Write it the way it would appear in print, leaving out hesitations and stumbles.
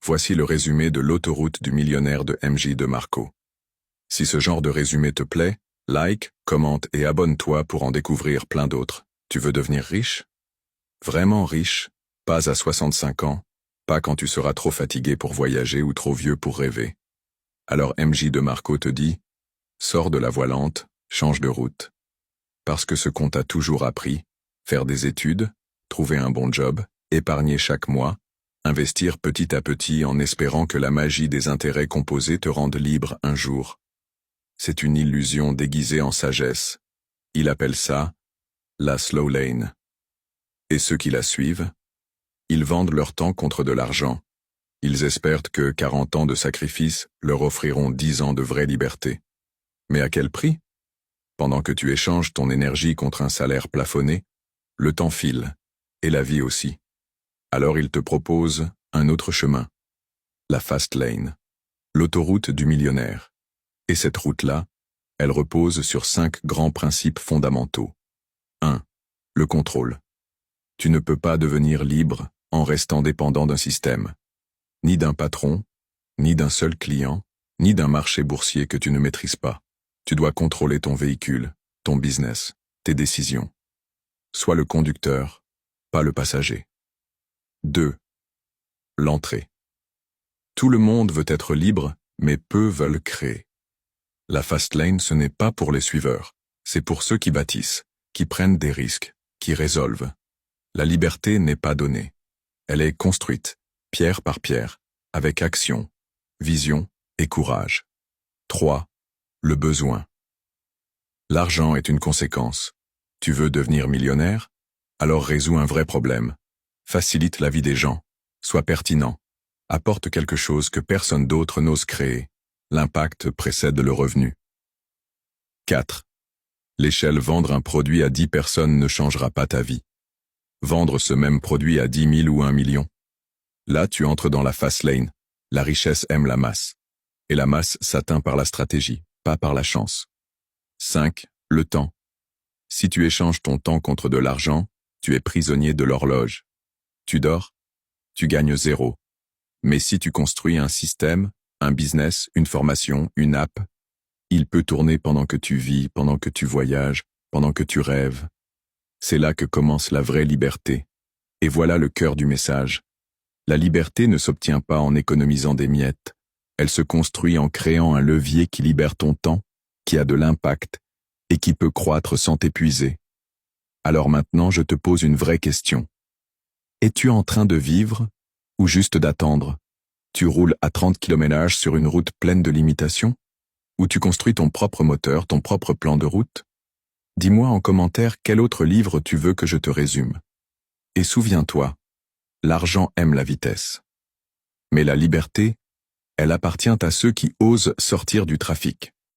Voici le résumé de l'autoroute du millionnaire de MJ DeMarco. Si ce genre de résumé te plaît, like, commente et abonne-toi pour en découvrir plein d'autres. Tu veux devenir riche? Vraiment riche? Pas à 65 ans, pas quand tu seras trop fatigué pour voyager ou trop vieux pour rêver. Alors MJ DeMarco te dit, sors de la voie lente, change de route. Parce que ce qu'on t'a toujours appris, faire des études, trouver un bon job, épargner chaque mois, investir petit à petit en espérant que la magie des intérêts composés te rende libre un jour. C'est une illusion déguisée en sagesse. Il appelle ça la slow lane. Et ceux qui la suivent, ils vendent leur temps contre de l'argent. Ils espèrent que 40 ans de sacrifice leur offriront 10 ans de vraie liberté. Mais à quel prix? Pendant que tu échanges ton énergie contre un salaire plafonné, le temps file, et la vie aussi. Alors ils te proposent un autre chemin, la fast lane, l'autoroute du millionnaire. Et cette route-là, elle repose sur 5 grands principes fondamentaux. 1. Le contrôle. Tu ne peux pas devenir libre en restant dépendant d'un système, ni d'un patron, ni d'un seul client, ni d'un marché boursier que tu ne maîtrises pas. Tu dois contrôler ton véhicule, ton business, tes décisions. Sois le conducteur, pas le passager. 2. L'entrée. Tout le monde veut être libre, mais peu veulent créer. La fast lane, ce n'est pas pour les suiveurs, c'est pour ceux qui bâtissent, qui prennent des risques, qui résolvent. La liberté n'est pas donnée. Elle est construite, pierre par pierre, avec action, vision et courage. 3. Le besoin. L'argent est une conséquence. Tu veux devenir millionnaire? Alors résous un vrai problème. Facilite la vie des gens. Sois pertinent. Apporte quelque chose que personne d'autre n'ose créer. L'impact précède le revenu. 4. L'échelle vendre un produit à 10 personnes ne changera pas ta vie. Vendre ce même produit à 10 000 ou 1 million. Là, tu entres dans la fast lane. La richesse aime la masse. Et la masse s'atteint par la stratégie, pas par la chance. 5. Le temps. Si tu échanges ton temps contre de l'argent, tu es prisonnier de l'horloge. Tu dors? Tu gagnes 0. Mais si tu construis un système, un business, une formation, une app, il peut tourner pendant que tu vis, pendant que tu voyages, pendant que tu rêves. C'est là que commence la vraie liberté. Et voilà le cœur du message. La liberté ne s'obtient pas en économisant des miettes. Elle se construit en créant un levier qui libère ton temps, qui a de l'impact, et qui peut croître sans t'épuiser. Alors maintenant, je te pose une vraie question. Es-tu en train de vivre, ou juste d'attendre? Tu roules à 30 km/h sur une route pleine de limitations? Ou tu construis ton propre moteur, ton propre plan de route? Dis-moi en commentaire quel autre livre tu veux que je te résume. Et souviens-toi, l'argent aime la vitesse. Mais la liberté, elle appartient à ceux qui osent sortir du trafic.